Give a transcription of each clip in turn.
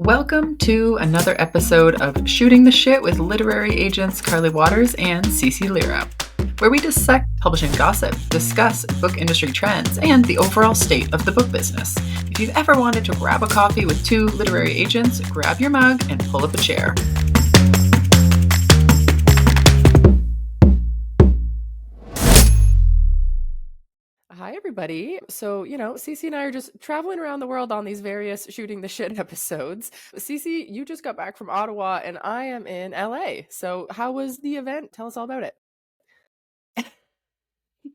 Welcome to another episode of Shooting the Shit with literary agents Carly Waters and CeCe Lyra, where we dissect publishing gossip, discuss book industry trends, and the overall state of the book business. If you've ever wanted to grab a coffee with two literary agents, grab your mug and pull up a chair. Hi, everybody. So, CeCe and I are just traveling around the world on these various Shooting the Shit episodes. CeCe, you just got back from Ottawa and I am in LA. So how was the event? Tell us all about it.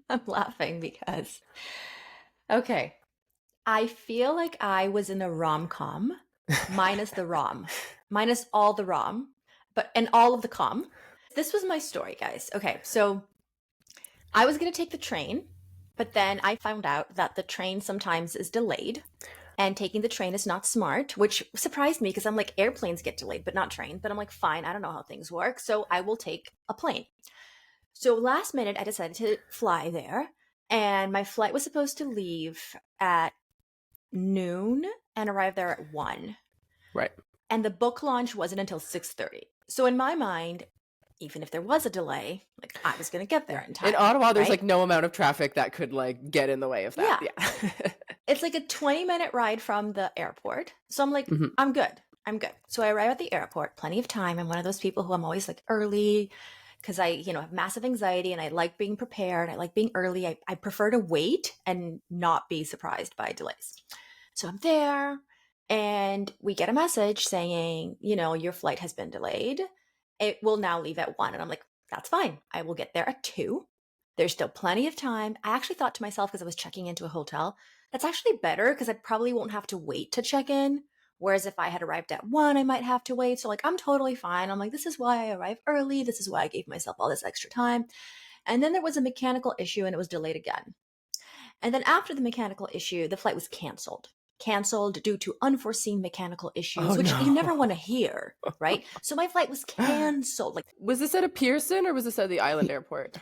I'm laughing because, okay, I feel like I was in a rom-com minus the rom, minus all the rom, and all of the com. This was my story, guys. Okay, so I was going to take the train, but then I found out that the train sometimes is delayed and taking the train is not smart, which surprised me because I'm like, airplanes get delayed, but not trains. But I'm like, fine, I don't know how things work, so I will take a plane. So last minute, I decided to fly there, and my flight was supposed to leave at noon and arrive there at 1. Right. And the book launch wasn't until 6:30. So in my mind, even if there was a delay, like I was going to get there in time. In Ottawa, there's right? like no amount of traffic that could like get in the way of that. Yeah. It's like a 20-minute ride from the airport. So I'm like, Mhm. I'm good. So I arrive at the airport, plenty of time. I'm one of those people who I'm always like early because I, have massive anxiety and I like being prepared. I like being early. I prefer to wait and not be surprised by delays. So I'm there and we get a message saying, your flight has been delayed. It will now leave at 1. And I'm like, that's fine. I will get there at 2. There's still plenty of time. I actually thought to myself, because I was checking into a hotel, that's actually better because I probably won't have to wait to check in. Whereas if I had arrived at 1, I might have to wait. So like, I'm totally fine. I'm like, this is why I arrived early. This is why I gave myself all this extra time. And then there was a mechanical issue and it was delayed again. And then after the mechanical issue, the flight was canceled due to unforeseen mechanical issues, which you never want to hear, right? So my flight was canceled. Like, was this at a Pearson or was this at the Island Airport?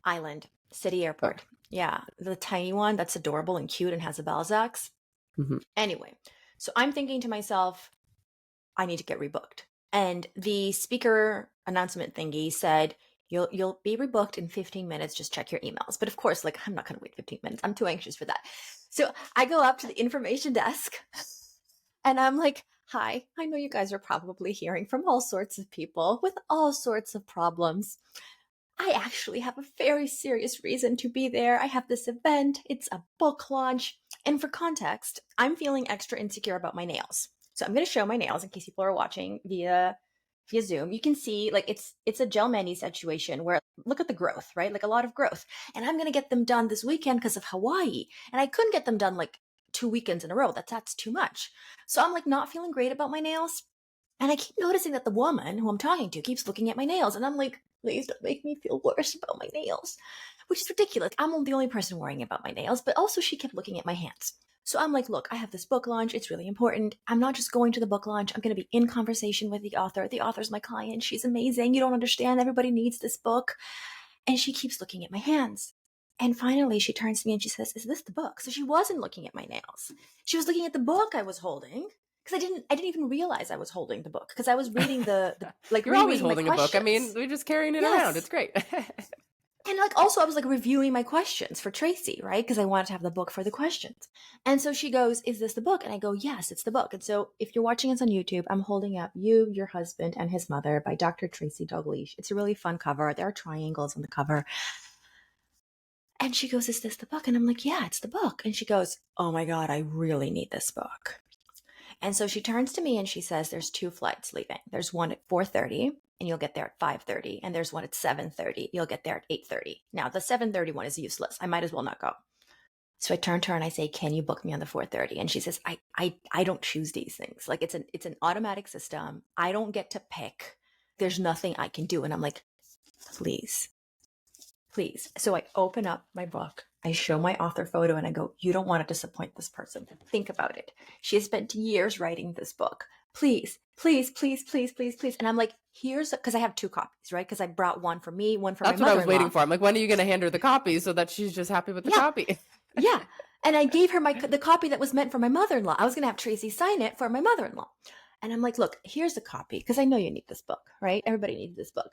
Island City Airport. Oh. Yeah, the tiny one that's adorable and cute and has a Balzac's. Mm-hmm. Anyway, so I'm thinking to myself, I need to get rebooked. And the speaker announcement thingy said, you'll be rebooked in 15 minutes. Just check your emails. But of course, like, I'm not going to wait 15 minutes. I'm too anxious for that. So I go up to the information desk and I'm like, hi, I know you guys are probably hearing from all sorts of people with all sorts of problems. I actually have a very serious reason to be there. I have this event. It's a book launch. And for context, I'm feeling extra insecure about my nails. So I'm going to show my nails in case people are watching via Zoom. You can see like it's a gel mani situation where look at the growth, right? Like a lot of growth. And I'm going to get them done this weekend because of Hawaii. And I couldn't get them done like 2 weekends in a row. That's too much. So I'm like not feeling great about my nails. And I keep noticing that the woman who I'm talking to keeps looking at my nails. And I'm like, please don't make me feel worse about my nails, which is ridiculous. I'm the only person worrying about my nails, but also she kept looking at my hands. So I'm like, look, I have this book launch. It's really important. I'm not just going to the book launch. I'm going to be in conversation with the author. The author's my client. She's amazing. You don't understand. Everybody needs this book. And she keeps looking at my hands. And finally, she turns to me and she says, is this the book? So she wasn't looking at my nails. She was looking at the book I was holding. Because I didn't even realize I was holding the book because I was reading the like you're always holding a book. I mean, we're just carrying it around. It's great. And like also I was like reviewing my questions for Tracy, right? Because I wanted to have the book for the questions. And so she goes, is this the book? And I go, yes, it's the book. And so if you're watching us on YouTube, I'm holding up You, Your Husband, and His Mother by Dr. Tracy Dalgleish. It's a really fun cover. There are triangles on the cover. And she goes, is this the book? And I'm like, yeah, it's the book. And she goes, oh my God, I really need this book. And so she turns to me and she says, there's 2 flights leaving. There's one at 4:30 and you'll get there at 5:30. And there's one at 7:30. You'll get there at 8:30. Now the 7:30 one is useless. I might as well not go. So I turn to her and I say, can you book me on the 4:30? And she says, I don't choose these things. Like it's an automatic system. I don't get to pick. There's nothing I can do. And I'm like, please. So I open up my book. I show my author photo and I go, you don't want to disappoint this person. Think about it. She has spent years writing this book. Please. And I'm like, because I have 2 copies, right? Because I brought one for me, one for my mother-in-law. That's what I was waiting for. I'm like, when are you going to hand her the copy so that she's just happy with the copy? Yeah. And I gave her the copy that was meant for my mother-in-law. I was going to have Tracy sign it for my mother-in-law. And I'm like, look, here's a copy because I know you need this book, right? Everybody needs this book.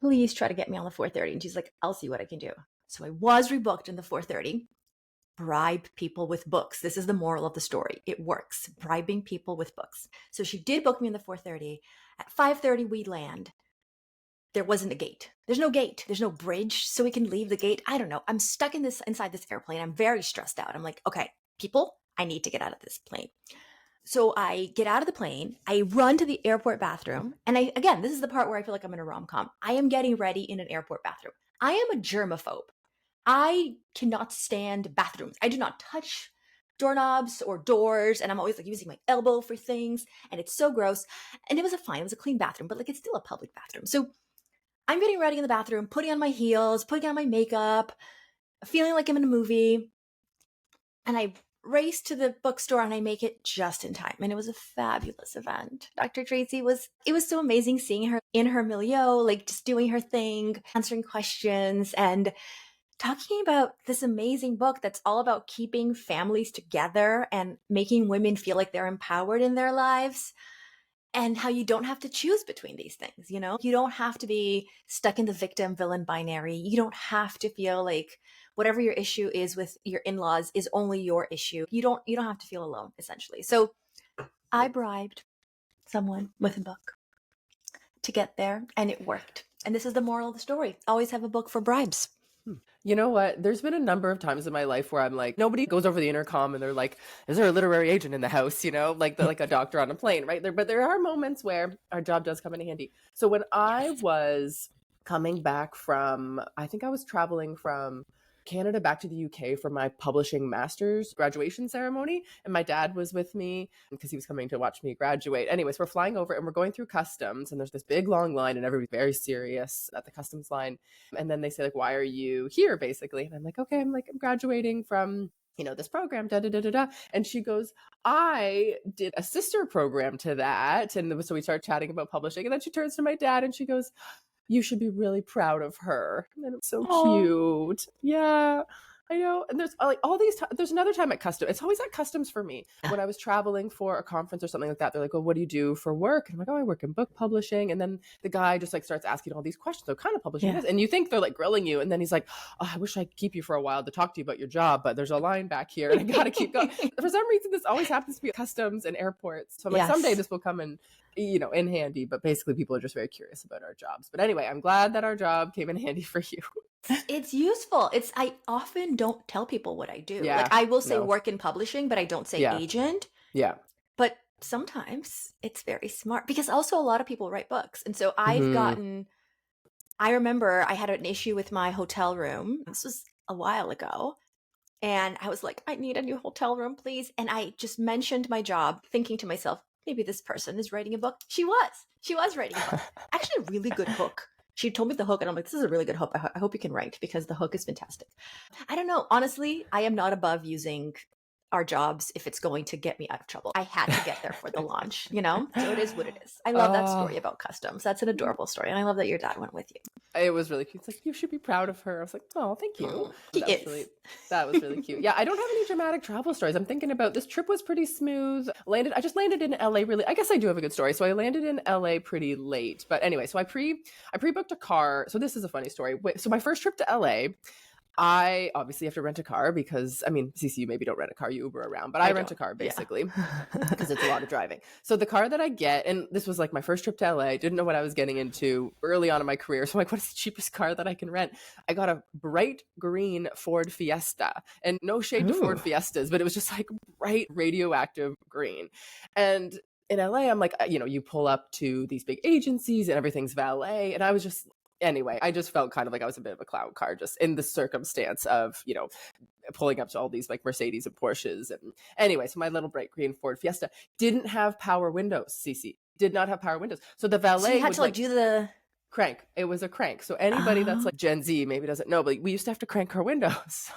Please try to get me on the 4:30. And she's like, I'll see what I can do. So I was rebooked in the 4:30. Bribe people with books. This is the moral of the story. It works. Bribing people with books. So she did book me in the 4:30. At 5:30, we land. There wasn't a gate. There's no gate. There's no bridge so we can leave the gate. I don't know. I'm stuck inside this airplane. I'm very stressed out. I'm like, okay, people, I need to get out of this plane. So I get out of the plane. I run to the airport bathroom. And again, this is the part where I feel like I'm in a rom-com. I am getting ready in an airport bathroom. I am a germaphobe. I cannot stand bathrooms. I do not touch doorknobs or doors. And I'm always like using my elbow for things. And it's so gross. And it was a clean bathroom, but like it's still a public bathroom. So I'm getting ready in the bathroom, putting on my heels, putting on my makeup, feeling like I'm in a movie. And I race to the bookstore and I make it just in time. And it was a fabulous event. Dr. Tracy it was so amazing seeing her in her milieu, like just doing her thing, answering questions and talking about this amazing book that's all about keeping families together and making women feel like they're empowered in their lives. And how you don't have to choose between these things, you know? You don't have to be stuck in the victim-villain binary. You don't have to feel like whatever your issue is with your in-laws is only your issue. You don't have to feel alone, essentially. So I bribed someone with a book to get there, and it worked. And this is the moral of the story. Always have a book for bribes. You know what? There's been a number of times in my life where I'm like, nobody goes over the intercom and they're like, is there a literary agent in the house? You know, like a doctor on a plane, right? But there are moments where our job does come in handy. So when I was coming back from, I think I was traveling from Canada back to the UK for my publishing master's graduation ceremony. And my dad was with me because he was coming to watch me graduate. Anyways, we're flying over and we're going through customs and there's this big long line and everybody's very serious at the customs line. And then they say like, why are you here basically? And I'm like, okay, I'm graduating from, you know, this program, da, da, da, da, da. And she goes, I did a sister program to that. And so we start chatting about publishing. And then she turns to my dad and she goes, you should be really proud of her. And it's so cute. Yeah, I know. And there's like all these there's another time at customs. It's always at customs for me. When I was traveling for a conference or something like that, they're like, well, what do you do for work? And I'm like, oh, I work in book publishing. And then the guy just like starts asking all these questions. So kind of publishing is. And you think they're like grilling you. And then he's like, oh, I wish I could keep you for a while to talk to you about your job, but there's a line back here and I got to keep going. For some reason, this always happens to be at customs and airports. So I'm like, someday this will come in, you know, in handy, but basically people are just very curious about our jobs. But anyway, I'm glad that our job came in handy for you. It's useful. I often don't tell people what I do. Like I will say work in publishing, but I don't say agent. Yeah. But sometimes it's very smart because also a lot of people write books. And so I've gotten, I remember I had an issue with my hotel room. This was a while ago. And I was like, I need a new hotel room, please. And I just mentioned my job thinking to myself, maybe this person is writing a book. She was writing a book. Actually, a really good hook. She told me the hook and I'm like, this is a really good hook. I hope you can write because the hook is fantastic. I don't know. Honestly, I am not above using our jobs if it's going to get me out of trouble. I had to get there for the launch, you know? So it is what it is. I love that story about customs. That's an adorable story. And I love that your dad went with you. It was really cute. It's like, you should be proud of her. I was like, oh, thank you. That was really cute. Yeah, I don't have any dramatic travel stories. I'm thinking about this trip was pretty smooth. I just landed in LA really. I guess I do have a good story. So I landed in LA pretty late. But anyway, so I pre-booked a car. So this is a funny story. So my first trip to LA, I obviously have to rent a car because, I mean, CeCe, you maybe don't rent a car, you Uber around, but I rent a car basically because it's a lot of driving. So the car that I get, and this was like my first trip to LA, didn't know what I was getting into early on in my career. So I'm like, what is the cheapest car that I can rent? I got a bright green Ford Fiesta, and no shade to Ford Fiestas, but it was just like bright radioactive green. And in LA, I'm like, you know, you pull up to these big agencies and everything's valet. And I was just, anyway, I just felt kind of like I was a bit of a clown car just in the circumstance of, you know, pulling up to all these like Mercedes and Porsches. And anyway, so my little bright green Ford Fiesta didn't have power windows, CeCe. Did not have power windows. So the valet so you had to like do the crank. It was a crank. So anybody that's like Gen Z maybe doesn't know, but we used to have to crank our windows.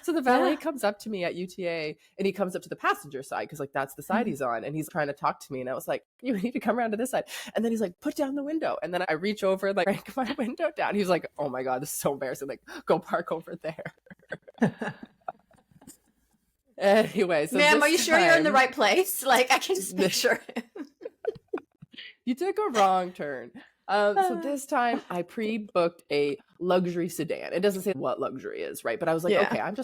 So the valet comes up to me at UTA and he comes up to the passenger side because like that's the side he's on and he's trying to talk to me. And I was like, you need to come around to this side. And then he's like, put down the window. And then I reach over and like crank my window down. He was like, oh my God, this is so embarrassing. Like, go park over there. Anyway, so ma'am, are you sure you're in the right place? Like, I can just make sure. You took a wrong turn. So this time I pre-booked a luxury sedan. It doesn't say what luxury is, right? But I was like, Yeah. okay, I'm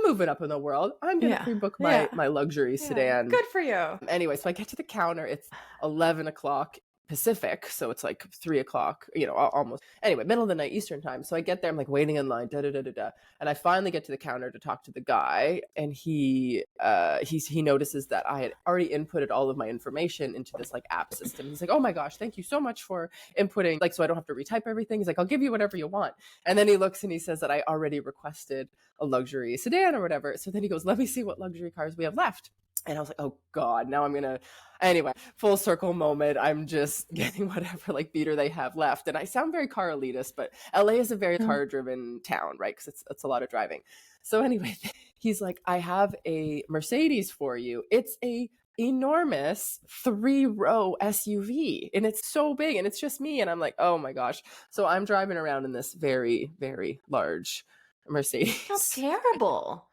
moving up in the world. I'm gonna Yeah. pre-book Yeah. my luxury Yeah. sedan. Good for you. Anyway, so I get to the counter. It's 11 o'clock Pacific, so it's like 3 o'clock, almost. Anyway, middle of the night Eastern time. So I get there, I'm like waiting in line, and I finally get to the counter to talk to the guy, and he notices that I had already inputted all of my information into this like app system. He's like, "Oh my gosh, thank you so much for inputting, like, so I don't have to retype everything." He's like, "I'll give you whatever you want." And then he looks and he says that I already requested a luxury sedan or whatever. So then he goes, "Let me see what luxury cars we have left." And I was like, oh God, now I'm gonna, anyway, full circle moment. I'm just getting whatever like beater they have left. And I sound very car elitist, but LA is a very car driven town, right? Because it's a lot of driving. So anyway, he's like, "I have a Mercedes for you. It's a enormous 3-row SUV and it's so big and it's just me." And I'm like, oh my gosh. So I'm driving around in this very, very large Mercedes. That's terrible.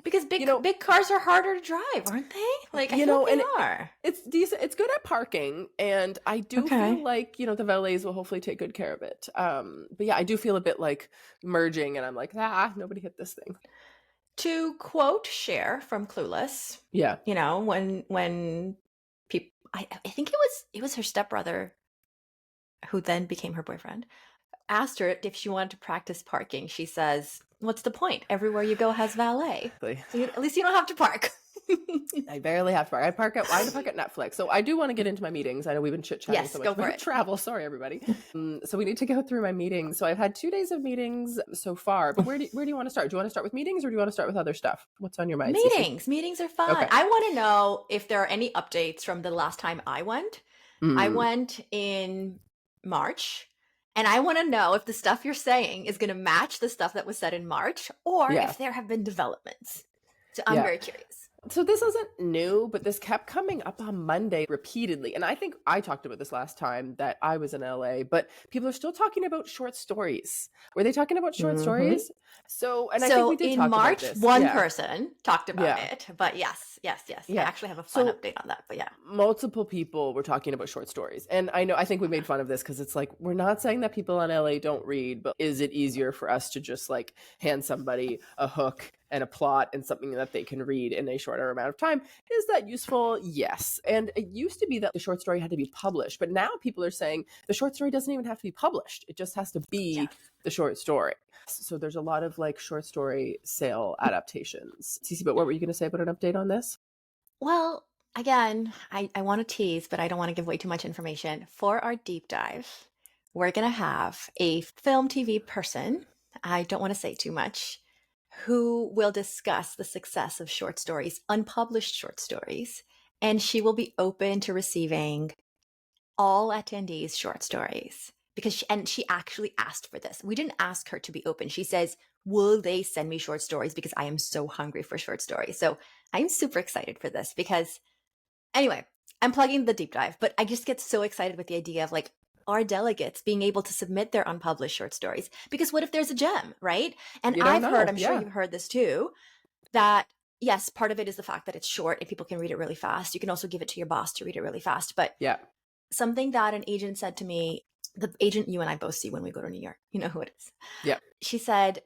Because big cars are harder to drive, aren't they? Like, I feel like they are. It's decent. It's good at parking, and I do feel like the valets will hopefully take good care of it. But yeah, I do feel a bit like merging, and I'm like, nobody hit this thing. To quote Cher from Clueless, yeah, when people, I think it was her stepbrother, who then became her boyfriend, asked her if she wanted to practice parking. She says, "What's the point? Everywhere you go has valet. So at least you don't have to park." I barely have to park. I have to park at Netflix. So I do want to get into my meetings. I know we've been chit-chatting so much about travel. Sorry, everybody. So we need to go through my meetings. So I've had 2 days of meetings so far. But where do you want to start? Do you want to start with meetings or do you want to start with other stuff? What's on your mind? Meetings. CeCe? Meetings are fun. Okay. I want to know if there are any updates from the last time I went. I went in March. And I want to know if the stuff you're saying is going to match the stuff that was said in March or if there have been developments. So I'm very curious. So this isn't new, but this kept coming up on Monday repeatedly. And I think I talked about this last time that I was in LA, but people are still talking about short stories. Were they talking about short stories? So I think we did talk March, about this. One person talked about it, but yes. I actually have a fun update on that, but yeah. Multiple people were talking about short stories. And I think we made fun of this because it's like, we're not saying that people in LA don't read, but is it easier for us to just like hand somebody a hook and a plot and something that they can read in a shorter amount of time? Is that useful? Yes. And it used to be that the short story had to be published, but now people are saying the short story doesn't even have to be published. It just has to be the short story. So there's a lot of like short story sale adaptations. CeCe, but what were you going to say about an update on this? Well, again, I want to tease, but I don't want to give away too much information. For our deep dive, we're going to have a film TV person, I don't want to say too much, who will discuss the success of short stories, unpublished short stories, and she will be open to receiving all attendees' short stories because she actually asked for this. We didn't ask her to be open. She says, "Will they send me short stories because I am so hungry for short stories?" So I'm super excited for this because, anyway, I'm plugging the deep dive, but I just get so excited with the idea of like our delegates being able to submit their unpublished short stories. Because what if there's a gem, right? And I've heard, I'm sure you've heard this too, that yes, part of it is the fact that it's short and people can read it really fast. You can also give it to your boss to read it really fast. But something that an agent said to me, the agent you and I both see when we go to New York, you know who it is. Yeah. She said,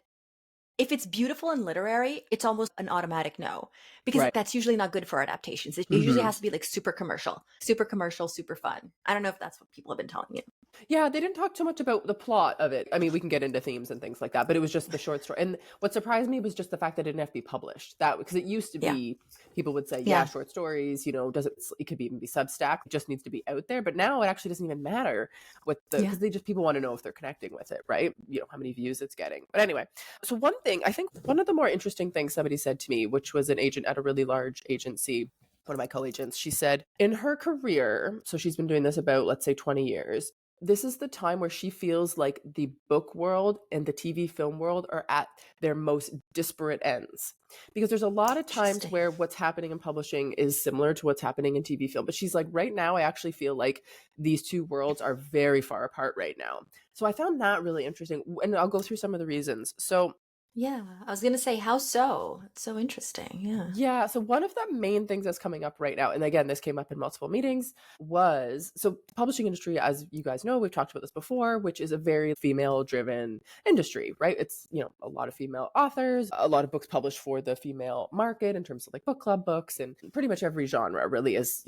if it's beautiful and literary, it's almost an automatic no, because that's usually not good for adaptations. It usually has to be like super commercial, super fun. I don't know if that's what people have been telling you. Yeah, they didn't talk too much about the plot of it. I mean, we can get into themes and things like that, but it was just the short story. And what surprised me was just the fact that it didn't have to be published. That because it used to be, people would say, short stories, it could even be Substack. It just needs to be out there. But now it actually doesn't even matter because people want to know if they're connecting with it, right? How many views it's getting. But anyway, so I think one of the more interesting things somebody said to me, which was an agent at a really large agency, one of my co-agents, she said in her career, so she's been doing this about, let's say 20 years, this is the time where she feels like the book world and the TV film world are at their most disparate ends. Because there's a lot of times where what's happening in publishing is similar to what's happening in TV film. But she's like, right now, I actually feel like these two worlds are very far apart right now. So I found that really interesting. And I'll go through some of the reasons. So Yeah, I was gonna say, how so? It's so interesting. Yeah. Yeah, so one of the main things that's coming up right now, and again, this came up in multiple meetings, was so the publishing industry, as you guys know, we've talked about this before, which is a very female-driven industry, right? It's, a lot of female authors, a lot of books published for the female market in terms of like book club books, and pretty much every genre really is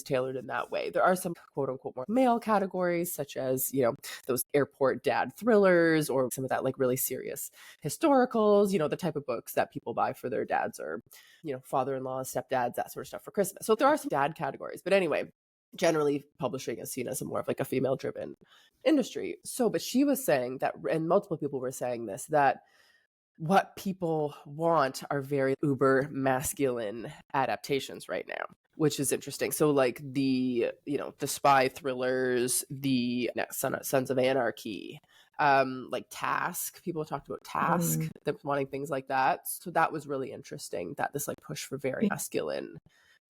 tailored in that way. There are some quote unquote more male categories, such as, those airport dad thrillers or some of that like really serious historicals, the type of books that people buy for their dads or, father-in-law, stepdads, that sort of stuff for Christmas. So there are some dad categories. But anyway, generally publishing is seen as a more of like a female-driven industry. So, but she was saying that, and multiple people were saying this, that what people want are very uber masculine adaptations right now, which is interesting. So like the spy thrillers, the Sons of Anarchy, like Task, people talked about Task, them wanting things like that. So that was really interesting, that this like push for very masculine,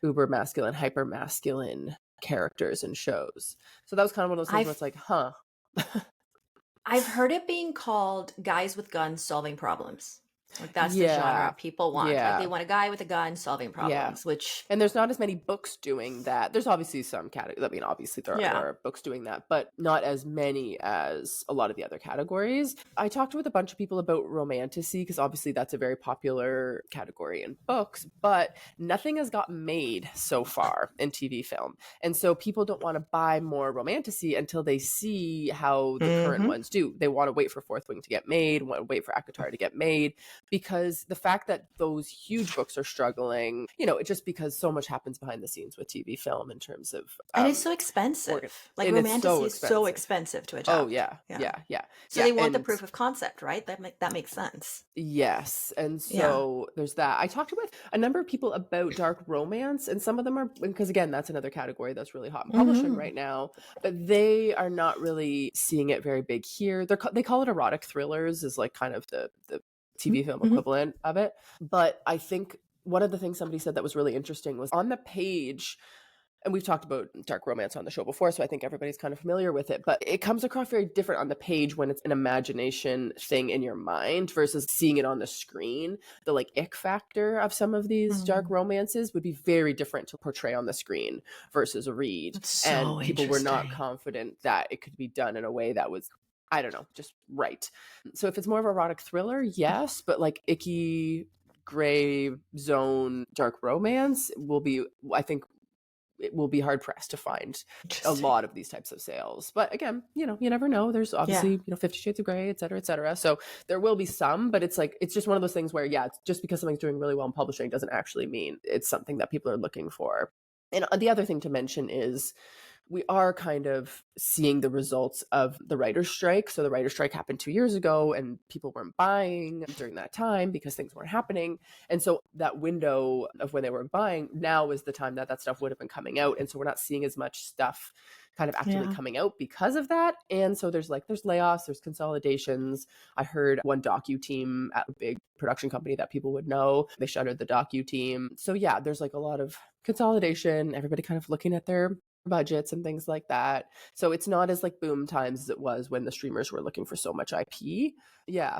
uber masculine, hyper masculine characters and shows. So that was kind of one of those things where it's like, huh. I've heard it being called guys with guns solving problems. Like that's the genre people want. Like they want a guy with a gun solving problems, which... And there's not as many books doing that. There's obviously some categories. I mean, obviously there are books doing that, but not as many as a lot of the other categories. I talked with a bunch of people about romantasy, because obviously that's a very popular category in books, but nothing has gotten made so far in TV film. And so people don't want to buy more romantasy until they see how the current ones do. They want to wait for Fourth Wing to get made, want to wait for ACOTAR to get made, because the fact that those huge books are struggling, it's just because so much happens behind the scenes with TV film in terms of... and it's so expensive. Like romantasy is so expensive to adopt. Oh, yeah. So they want the proof of concept, right? That makes sense. Yes. And so there's that. I talked with a number of people about dark romance, and some of them are, because again, that's another category that's really hot in publishing right now, but they are not really seeing it very big here. They call it erotic thrillers, is like kind of the TV film equivalent of it. But I think one of the things somebody said that was really interesting was on the page, and we've talked about dark romance on the show before, so I think everybody's kind of familiar with it, but it comes across very different on the page when it's an imagination thing in your mind versus seeing it on the screen. The like ick factor of some of these dark romances would be very different to portray on the screen versus a read. And people were not confident that it could be done in a way that was, I don't know, just right. So if it's more of an erotic thriller, yes, but like icky, gray zone, dark romance will be, I think, it will be hard pressed to find a lot of these types of sales. But again, you never know. There's obviously, 50 Shades of Grey, et cetera, et cetera. So there will be some, but it's like, it's just one of those things where, it's just because something's doing really well in publishing doesn't actually mean it's something that people are looking for. And the other thing to mention is we are kind of seeing the results of the writer's strike. So the writer's strike happened 2 years ago, and people weren't buying during that time because things weren't happening. And so that window of when they were buying, now is the time that stuff would have been coming out. And so we're not seeing as much stuff kind of actually coming out because of that. And so there's layoffs, there's consolidations. I heard one docu team at a big production company that people would know, they shuttered the docu team. So there's like a lot of consolidation, everybody kind of looking at their budgets and things like that. So it's not as like boom times as it was when the streamers were looking for so much IP.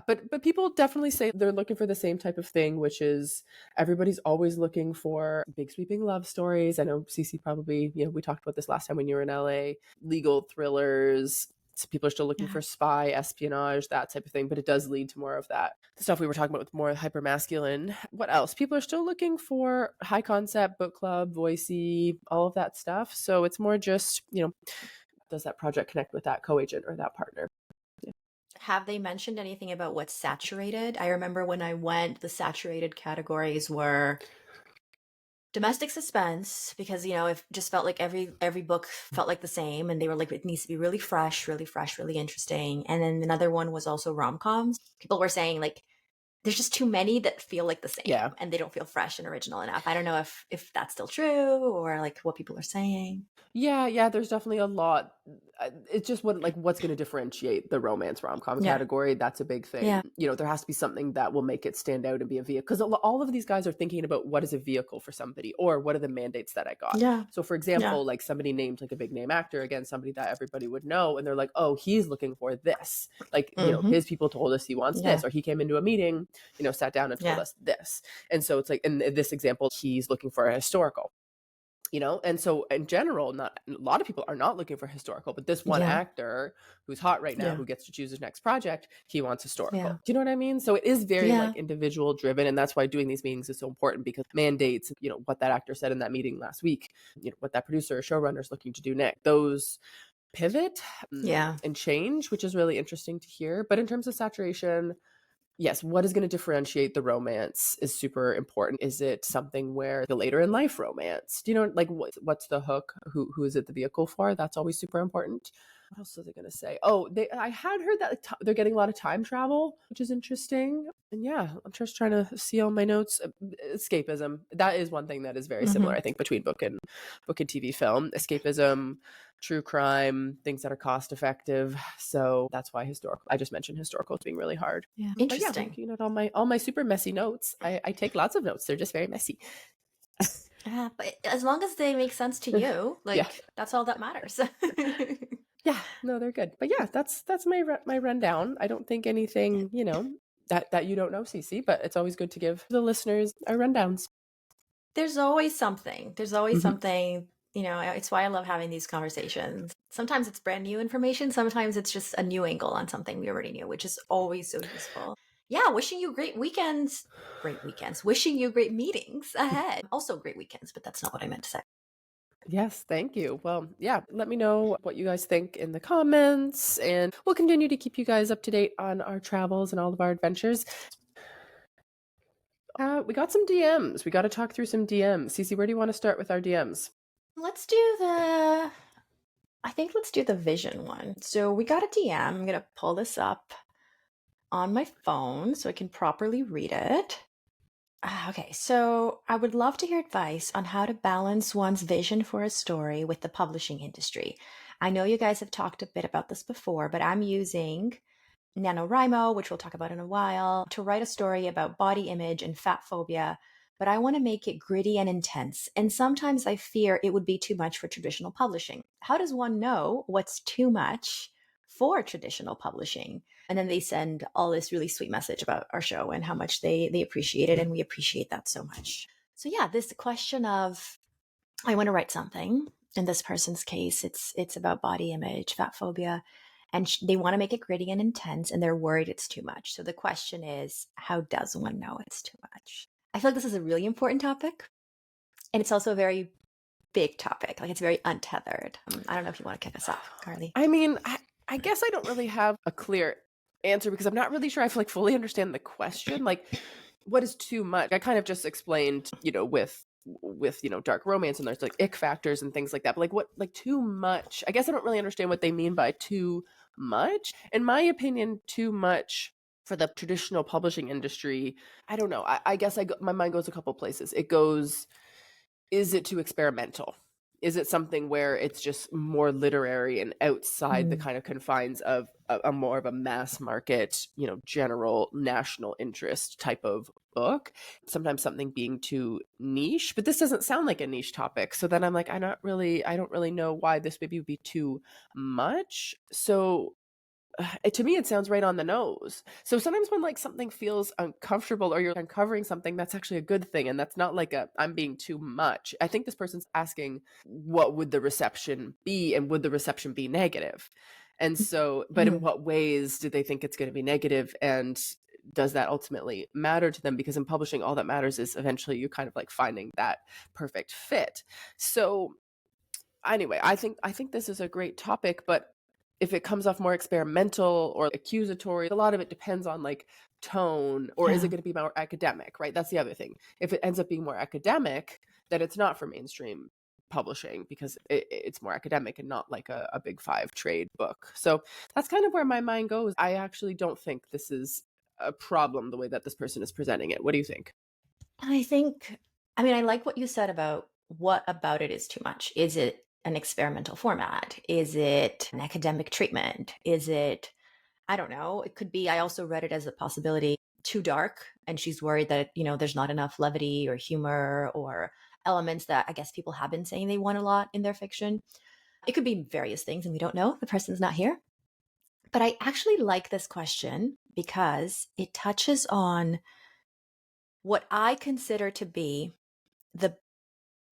But people definitely say they're looking for the same type of thing, which is everybody's always looking for big sweeping love stories. I know CeCe probably, we talked about this last time when you were in LA, legal thrillers. So people are still looking for spy, espionage, that type of thing, but it does lead to more of that. The stuff we were talking about with more hyper masculine. What else? People are still looking for high concept, book club, voicey, all of that stuff. So it's more just, does that project connect with that co-agent or that partner? Have they mentioned anything about what's saturated? I remember when I went, the saturated categories were domestic suspense, because it just felt like every book felt like the same, and they were like, it needs to be really fresh, really interesting. And then another one was also rom-coms. People were saying like there's just too many that feel like the same, and they don't feel fresh and original enough. I don't know if that's still true or like what people are saying. There's definitely a lot. It's just what's going to differentiate the romance rom-com category. That's a big thing. There has to be something that will make it stand out and be a vehicle, because all of these guys are thinking about what is a vehicle for somebody, or what are the mandates that I got. So for example, like somebody named like a big name actor, again, somebody that everybody would know, and they're like, oh, he's looking for this, like his people told us he wants this, or he came into a meeting sat down and told Yeah. us this. And so it's like, in this example, he's looking for a historical. And so in general, not a lot of people are not looking for historical, but this one Yeah. actor who's hot right now, Yeah. who gets to choose his next project, he wants historical. Yeah. Do you know what I mean? So it is very Yeah. like individual driven, and that's why doing these meetings is so important, because mandates, what that actor said in that meeting last week, what that producer or showrunner is looking to do next, those pivot Yeah. and change, which is really interesting to hear. But in terms of saturation, yes, what is going to differentiate the romance is super important. Is it something where the later in life romance? Do you know, like, what's the hook? Who is it the vehicle for? That's always super important. What else was I going to say? Oh, I had heard that they're getting a lot of time travel, which is interesting. And yeah, I'm just trying to see all my notes. Escapism. That is one thing that is very similar, I think, between book and TV film. Escapism, true crime, things that are cost effective. So that's why I just mentioned historical as being really hard. Yeah. But yeah, Interesting. looking at all my super messy notes, I take lots of notes. They're just very messy. But as long as they make sense to you, like that's all that matters. Yeah, no, they're good. But yeah, that's my rundown. I don't think anything, that you don't know, CeCe, but it's always good to give the listeners our rundowns. There's always something. There's always something, it's why I love having these conversations. Sometimes it's brand new information. Sometimes it's just a new angle on something we already knew, which is always so useful. Yeah, wishing you great weekends. Great weekends. Wishing you great meetings ahead. Also great weekends, but that's not what I meant to say. Yes, thank you. Well, yeah, let me know what you guys think in the comments, and we'll continue to keep you guys up to date on our travels and all of our adventures. We got some DMs. We got to talk through some DMs. CeCe, where do you want to start with our DMs? Let's do the vision one. So we got a DM. I'm going to pull this up on my phone so I can properly read it. Okay, so I would love to hear advice on how to balance one's vision for a story with the publishing industry. I know you guys have talked a bit about this before, but I'm using NaNoWriMo, which we'll talk about in a while, to write a story about body image and fat phobia, but I want to make it gritty and intense. And sometimes I fear it would be too much for traditional publishing. How does one know what's too much for traditional publishing? And then they send all this really sweet message about our show and how much they appreciate it. And we appreciate that so much. So yeah, this question of, I want to write something. In this person's case, it's about body image, fat phobia, and they want to make it gritty and intense, and they're worried it's too much. So the question is, how does one know it's too much? I feel like this is a really important topic, and it's also a very big topic. Like, it's very untethered. I don't know if you want to kick us off, Carly. I mean, I guess I don't really have a clear answer, because I'm not really sure I fully understand the question. Like, what is too much? I kind of just explained, with dark romance, and there's like ick factors and things like that. But like too much? I guess I don't really understand what they mean by too much. In my opinion, too much for the traditional publishing industry, I don't know. I guess my mind goes a couple places. It goes, is it too experimental? Is it something where it's just more literary and outside the kind of confines of a more of a mass market, general national interest type of book? Sometimes something being too niche, but this doesn't sound like a niche topic. So then I'm like, I don't really know why this maybe would be too much. So to me, it sounds right on the nose. So sometimes when like something feels uncomfortable, or you're uncovering something, that's actually a good thing. And that's not like I'm being too much. I think this person's asking, what would the reception be? And would the reception be negative? And so, but in what ways do they think it's going to be negative? And does that ultimately matter to them? Because in publishing, all that matters is eventually you kind of like finding that perfect fit. So anyway, I think this is a great topic, but if it comes off more experimental or accusatory, a lot of it depends on like tone, or is it going to be more academic, right? That's the other thing. If it ends up being more academic, then it's not for mainstream publishing, because it's more academic and not like a big 5 trade book. So that's kind of where my mind goes. I actually don't think this is a problem the way that this person is presenting it. What do you think? I like what you said about what about it is too much. Is it an experimental format? Is it an academic treatment? Is it, I don't know. It could be, I also read it as a possibility, too dark. And she's worried that, there's not enough levity or humor or elements that I guess people have been saying they want a lot in their fiction. It could be various things, and we don't know. The person's not here. But I actually like this question because it touches on what I consider to be the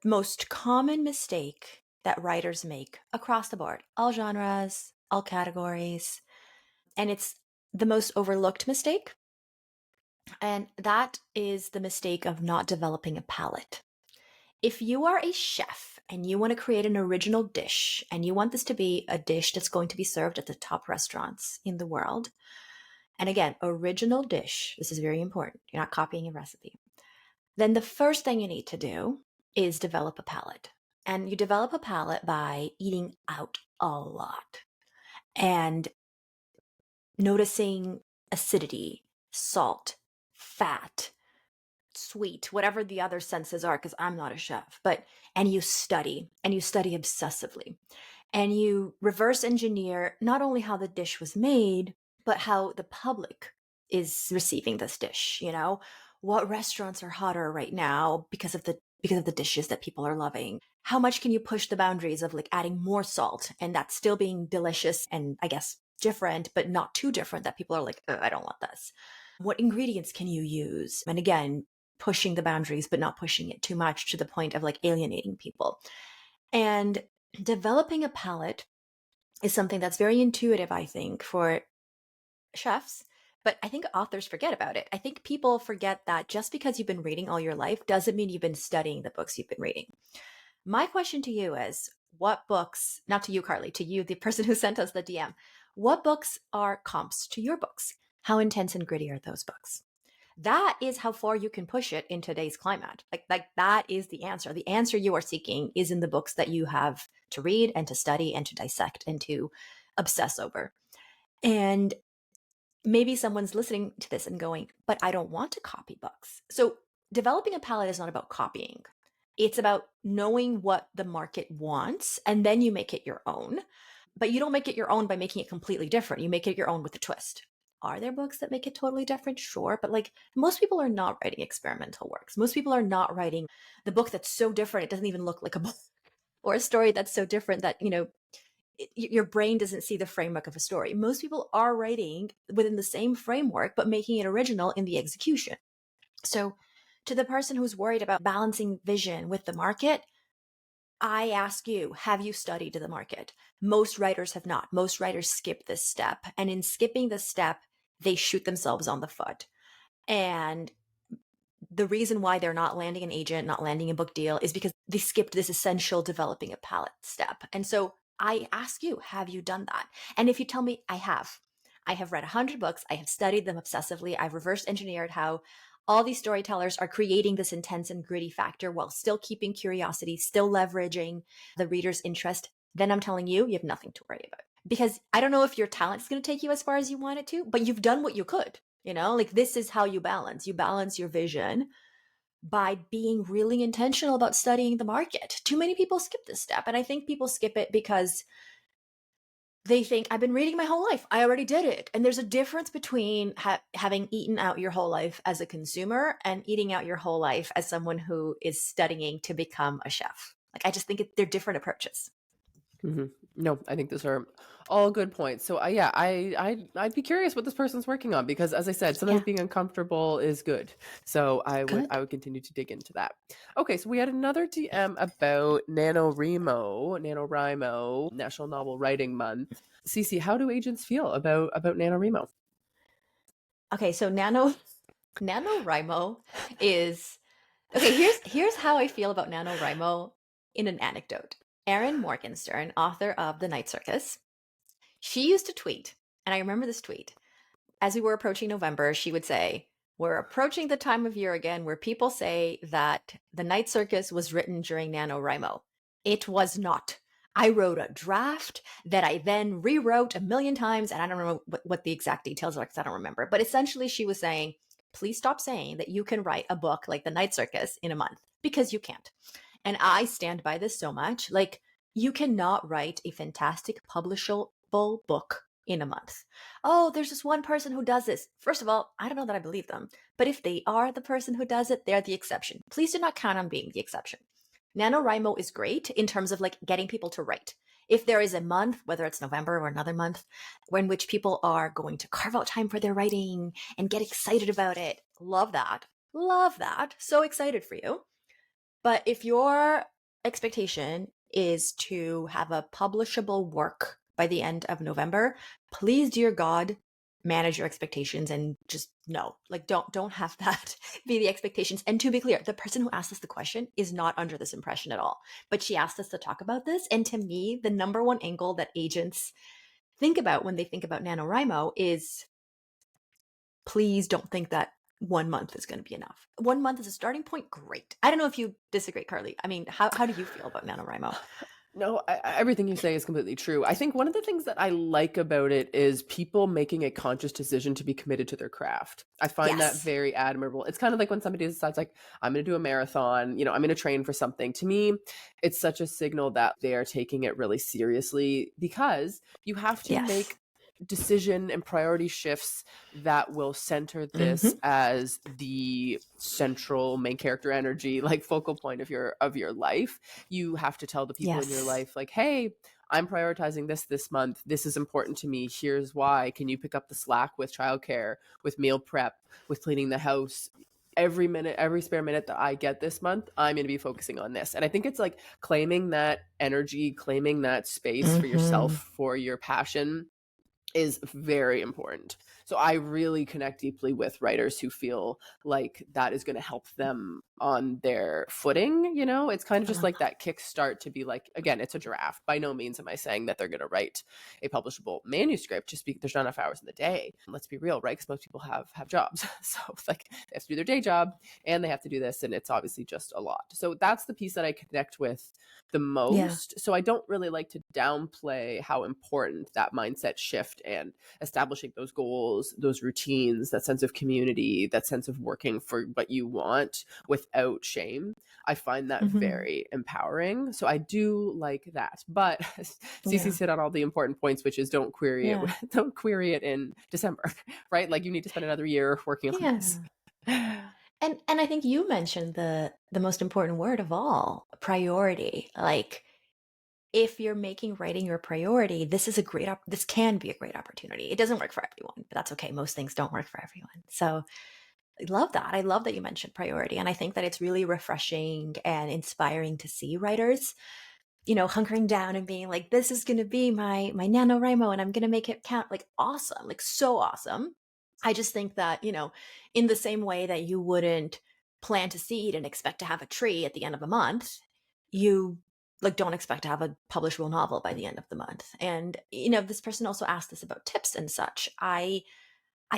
most common mistake that writers make across the board, all genres, all categories. And it's the most overlooked mistake. And that is the mistake of not developing a palate. If you are a chef and you want to create an original dish and you want this to be a dish that's going to be served at the top restaurants in the world, and again, original dish, this is very important. You're not copying a recipe. Then the first thing you need to do is develop a palate. And you develop a palate by eating out a lot and noticing acidity, salt, fat, sweet, whatever the other senses are, because I'm not a chef, and you study obsessively, and you reverse engineer not only how the dish was made, but how the public is receiving this dish. What restaurants are hotter right now because of the dishes that people are loving. How much can you push the boundaries of like adding more salt and that still being delicious and I guess different, but not too different that people are like, I don't want this. What ingredients can you use? And again, pushing the boundaries, but not pushing it too much to the point of like alienating people. And developing a palate is something that's very intuitive, I think, for chefs, but I think authors forget about it. I think people forget that just because you've been reading all your life doesn't mean you've been studying the books you've been reading. My question to you is, what books, not to you, Carly, to you, the person who sent us the DM, what books are comps to your books? How intense and gritty are those books? That is how far you can push it in today's climate. Like that is the answer. The answer you are seeking is in the books that you have to read and to study and to dissect and to obsess over. And maybe someone's listening to this and going, but I don't want to copy books. So developing a palette is not about copying. It's about knowing what the market wants, and then you make it your own. But you don't make it your own by making it completely different. You make it your own with a twist. Are there books that make it totally different? Sure. But like most people are not writing experimental works. Most people are not writing the book that's so different it doesn't even look like a book, or a story that's so different that, your brain doesn't see the framework of a story. Most people are writing within the same framework, but making it original in the execution. So to the person who's worried about balancing vision with the market, I ask you, have you studied the market? Most writers have not. Most writers skip this step. And in skipping this step, they shoot themselves on the foot. And the reason why they're not landing an agent, not landing a book deal is because they skipped this essential developing a palette step. And so I ask you, have you done that? And if you tell me I have read 100 books, I have studied them obsessively, I've reverse engineered how all these storytellers are creating this intense and gritty factor while still keeping curiosity, still leveraging the reader's interest, then I'm telling you, you have nothing to worry about. Because I don't know if your talent is going to take you as far as you want it to, but you've done what you could. Like this is how you balance. You balance your vision by being really intentional about studying the market. Too many people skip this step. And I think people skip it because they think, I've been reading my whole life. I already did it. And there's a difference between having eaten out your whole life as a consumer and eating out your whole life as someone who is studying to become a chef. Like, I just think they're different approaches. Mm-hmm. No, I think those are all good points. So I'd be curious what this person's working on, because as I said, sometimes being uncomfortable is good. So I would continue to dig into that. Okay, so we had another DM about NaNoWriMo, National Novel Writing Month. CeCe, how do agents feel about NaNoWriMo? Okay, so NaNoWriMo is okay. Here's how I feel about NaNoWriMo in an anecdote. Erin Morgenstern, author of The Night Circus, she used to tweet, and I remember this tweet. As we were approaching November, she would say, we're approaching the time of year again where people say that The Night Circus was written during NaNoWriMo. It was not. I wrote a draft that I then rewrote a million times, and I don't know what the exact details are because I don't remember. But essentially, she was saying, please stop saying that you can write a book like The Night Circus in a month, because you can't. And I stand by this so much. Like, you cannot write a fantastic publishable book in a month. Oh, there's this one person who does this. First of all, I don't know that I believe them. But if they are the person who does it, they're the exception. Please do not count on being the exception. NaNoWriMo is great in terms of like getting people to write. if there is a month, whether it's November or another month, when which people are going to carve out time for their writing and get excited about it, love that. Love that. So excited for you. But if your expectation is to have a publishable work by the end of November, please, dear God, manage your expectations and just no, like don't have that be the expectations. And to be clear, the person who asked us the question is not under this impression at all, but she asked us to talk about this. And to me, the number one angle that agents think about when they think about NaNoWriMo is, please don't think that 1 month is going to be enough. 1 month is a starting point. Great. I don't know if you disagree, Carly. I mean, how do you feel about NaNoWriMo? No, everything you say is completely true. I think one of the things that I like about it is people making a conscious decision to be committed to their craft. I find that very admirable. It's kind of like when somebody decides, like, I'm going to do a marathon, I'm going to train for something. To me, it's such a signal that they are taking it really seriously, because you have to make decision and priority shifts that will center this as the central main character energy, like focal point of your life. You have to tell the people in your life, like, hey, I'm prioritizing this month. This is important to me. Here's why. Can you pick up the slack with childcare, with meal prep, with cleaning the house? Every spare minute that I get this month, I'm going to be focusing on this. And I think it's like claiming that energy, claiming that space for yourself, for your passion, is very important. So I really connect deeply with writers who feel like that is going to help them on their footing. It's kind of just like that kickstart to be like, again, it's a draft. By no means am I saying that they're going to write a publishable manuscript, just because there's not enough hours in the day. Let's be real, right? Because most people have jobs. So like they have to do their day job and they have to do this, and it's obviously just a lot. So that's the piece that I connect with the most. So I don't really like to downplay how important that mindset shift and establishing those goals, those routines, that sense of community, that sense of working for what you want without shame. I find that very empowering. So I do like that. But CeCe hit on all the important points, which is don't query it. Don't query it in December, right? Like you need to spend another year working on this. And I think you mentioned the most important word of all, priority. Like, if you're making writing your priority, this can be a great opportunity. It doesn't work for everyone, but that's okay. Most things don't work for everyone. So I love that. I love that you mentioned priority. And I think that it's really refreshing and inspiring to see writers, hunkering down and being like, this is going to be my NaNoWriMo and I'm going to make it count. Like, awesome. Like, so awesome. I just think that, in the same way that you wouldn't plant a seed and expect to have a tree at the end of a month, you don't expect to have a publishable novel by the end of the month. And, this person also asked us about tips and such. I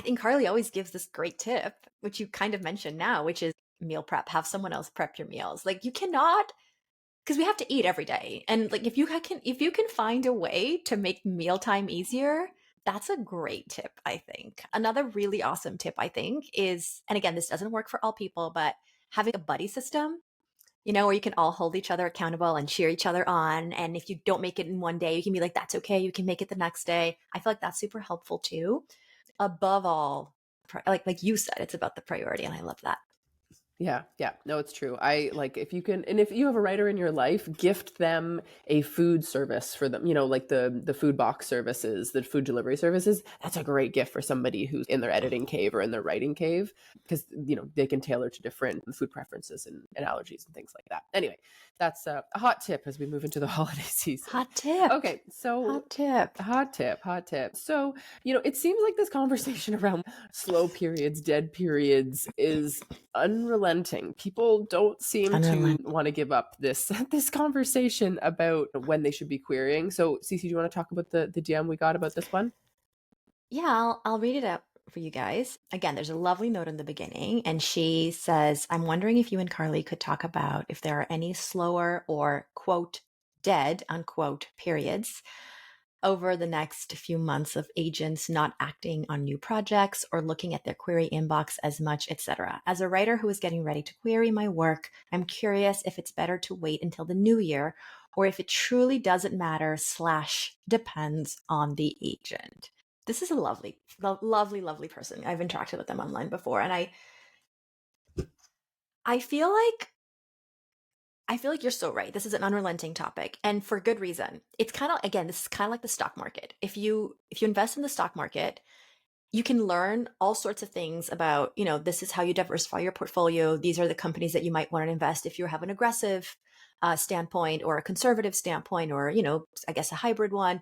think Carly always gives this great tip, which you kind of mentioned now, which is meal prep. Have someone else prep your meals. Like, you cannot, because we have to eat every day. And like, if you can find a way to make mealtime easier, that's a great tip, I think. Another really awesome tip, I think, is, and again, this doesn't work for all people, but having a buddy system, where you can all hold each other accountable and cheer each other on. And if you don't make it in one day, you can be like, that's okay. You can make it the next day. I feel like that's super helpful too. Above all, like you said, it's about the priority. And I love that. Yeah. No, it's true. I like, if you can, and if you have a writer in your life, gift them a food service for them, like the food box services, the food delivery services. That's a great gift for somebody who's in their editing cave or in their writing cave, because, they can tailor to different food preferences and allergies and things like that. Anyway, that's a hot tip as we move into the holiday season. Hot tip. Okay. So hot tip. So, it seems like this conversation around slow periods, dead periods is unrelenting. People don't seem to want to give up this conversation about when they should be querying. So, CeCe, do you want to talk about the DM we got about this one? Yeah, I'll read it out for you guys. Again, there's a lovely note in the beginning, and she says, I'm wondering if you and Carly could talk about if there are any slower or, quote, dead, unquote, periods over the next few months of agents not acting on new projects or looking at their query inbox as much, etc. As a writer who is getting ready to query my work, I'm curious if it's better to wait until the new year or if it truly doesn't matter / depends on the agent. This is a lovely, lovely person. I've interacted with them online before, and I feel like I feel like you're so right. This is an unrelenting topic, and for good reason. It's kind of, again, this is kind of like the stock market. If you invest in the stock market, you can learn all sorts of things about, this is how you diversify your portfolio. These are the companies that you might want to invest if you have an aggressive standpoint or a conservative standpoint, or, I guess a hybrid one.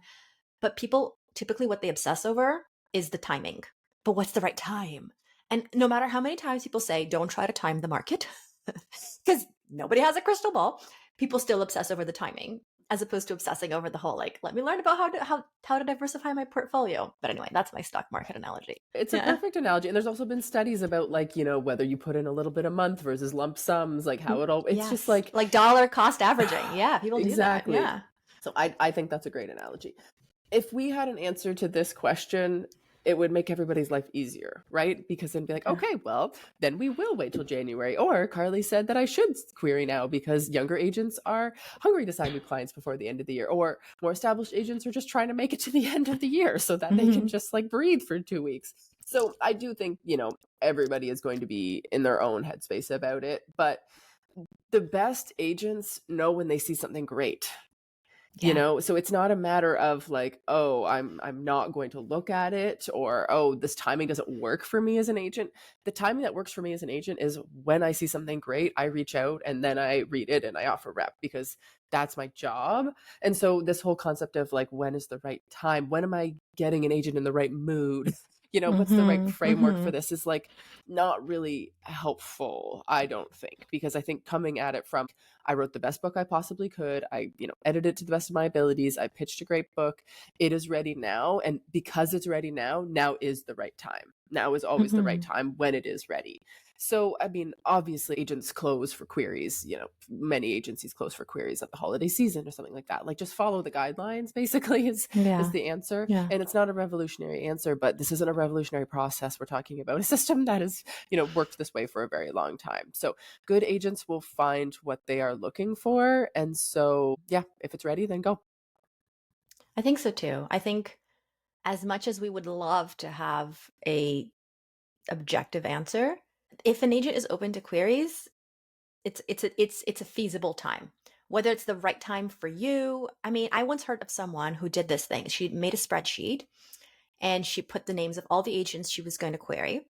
But people typically, what they obsess over is the timing. But what's the right time? And no matter how many times people say, don't try to time the market, because nobody has a crystal ball, people still obsess over the timing, as opposed to obsessing over the whole, like, let me learn about how to diversify my portfolio. But anyway, that's my stock market analogy. It's a perfect analogy. And there's also been studies about, like, whether you put in a little bit a month versus lump sums, like how it all, it's just like dollar cost averaging. Yeah, people do that. exactly. Yeah. So I think that's a great analogy. If we had an answer to this question, it would make everybody's life easier, right? Because then be like, okay, well, then we will wait till January. Or Carly said that I should query now because younger agents are hungry to sign new clients before the end of the year. Or more established agents are just trying to make it to the end of the year so that they can just like breathe for 2 weeks. So I do think, everybody is going to be in their own headspace about it. But the best agents know when they see something great. So it's not a matter of like, oh, I'm not going to look at it, or, oh, this timing doesn't work for me as an agent. The timing that works for me as an agent is when I see something great, I reach out and then I read it and I offer rep, because that's my job. And so this whole concept of like, when is the right time? When am I getting an agent in the right mood? What's the right framework for this is like not really helpful, I don't think, because I think coming at it from, I wrote the best book I possibly could. I, edited it to the best of my abilities. I pitched a great book. It is ready now. And because it's ready now is the right time. Now is always the right time when it is ready. So, I mean, obviously agents close for queries, many agencies close for queries at the holiday season or something like that. Like, just follow the guidelines basically is the answer. Yeah. And it's not a revolutionary answer, but this isn't a revolutionary process. We're talking about a system that has, worked this way for a very long time. So good agents will find what they are looking for. And so, yeah, if it's ready, then go. I think so too. I think as much as we would love to have a objective answer, if an agent is open to queries, it's a feasible time. Whether it's the right time for you. I mean, I once heard of someone who did this thing. She made a spreadsheet and she put the names of all the agents she was going to query,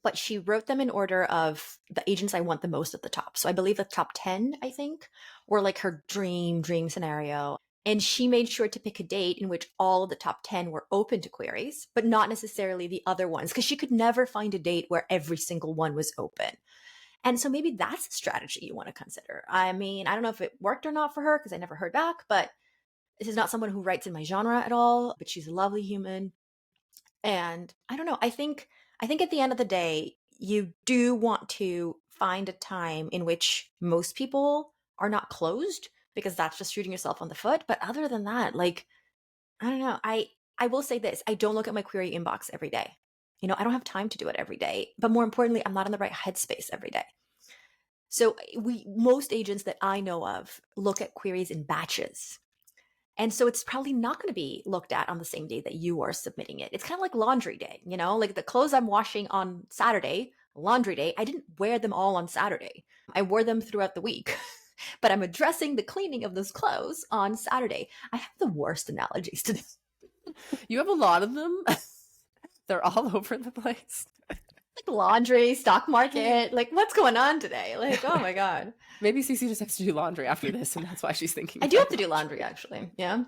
but she wrote them in order of the agents I want the most at the top. So I believe the top 10, I think, were like her dream scenario. And she made sure to pick a date in which all of the top 10 were open to queries, but not necessarily the other ones, because she could never find a date where every single one was open. And so maybe that's a strategy you want to consider. I mean, I don't know if it worked or not for her because I never heard back, but this is not someone who writes in my genre at all, but she's a lovely human. And I don't know, I think at the end of the day, you do want to find a time in which most people are not closed, because that's just shooting yourself on the foot. But other than that, like, I don't know, I will say this, I don't look at my query inbox every day. I don't have time to do it every day. But more importantly, I'm not in the right headspace every day. So most agents that I know of look at queries in batches. And so it's probably not going to be looked at on the same day that you are submitting it. It's kind of like laundry day, like the clothes I'm washing on Saturday, laundry day, I didn't wear them all on Saturday. I wore them throughout the week, but I'm addressing the cleaning of those clothes on Saturday. I have the worst analogies to this. You have a lot of them. They're all over the place. Like laundry, stock market, like what's going on today? Like, oh my God. Maybe CeCe just has to do laundry after this, and that's why she's thinking. I do have to do laundry, actually. Yeah.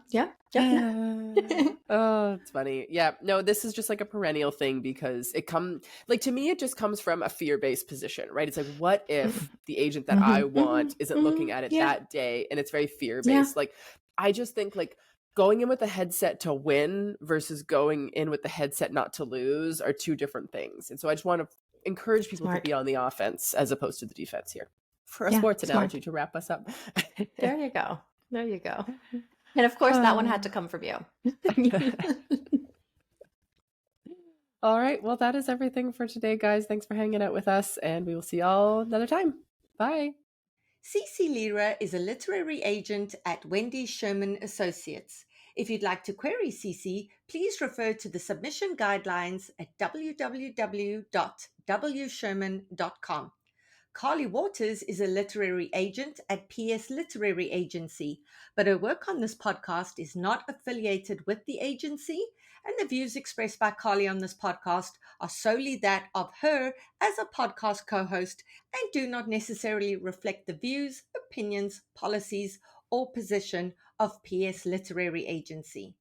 Oh, it's funny. Yeah, no, this is just like a perennial thing, because to me, it just comes from a fear-based position, right? It's like, what if the agent that I want isn't looking at it that day? And it's very fear-based. Yeah. Like, I just think like going in with the headset to win versus going in with the headset not to lose are two different things. And so I just want to encourage people to be on the offense as opposed to the defense here. For a sports analogy to wrap us up. There you go. And of course, that one had to come from you. All right. Well, that is everything for today, guys. Thanks for hanging out with us, and we will see y'all another time. Bye. CeCe Lyra is a literary agent at Wendy Sherman Associates. If you'd like to query CeCe, please refer to the submission guidelines at www.wsherman.com. Carly Waters is a literary agent at PS Literary Agency, but her work on this podcast is not affiliated with the agency, and the views expressed by Carly on this podcast are solely that of her as a podcast co-host and do not necessarily reflect the views, opinions, policies, or position of PS Literary Agency.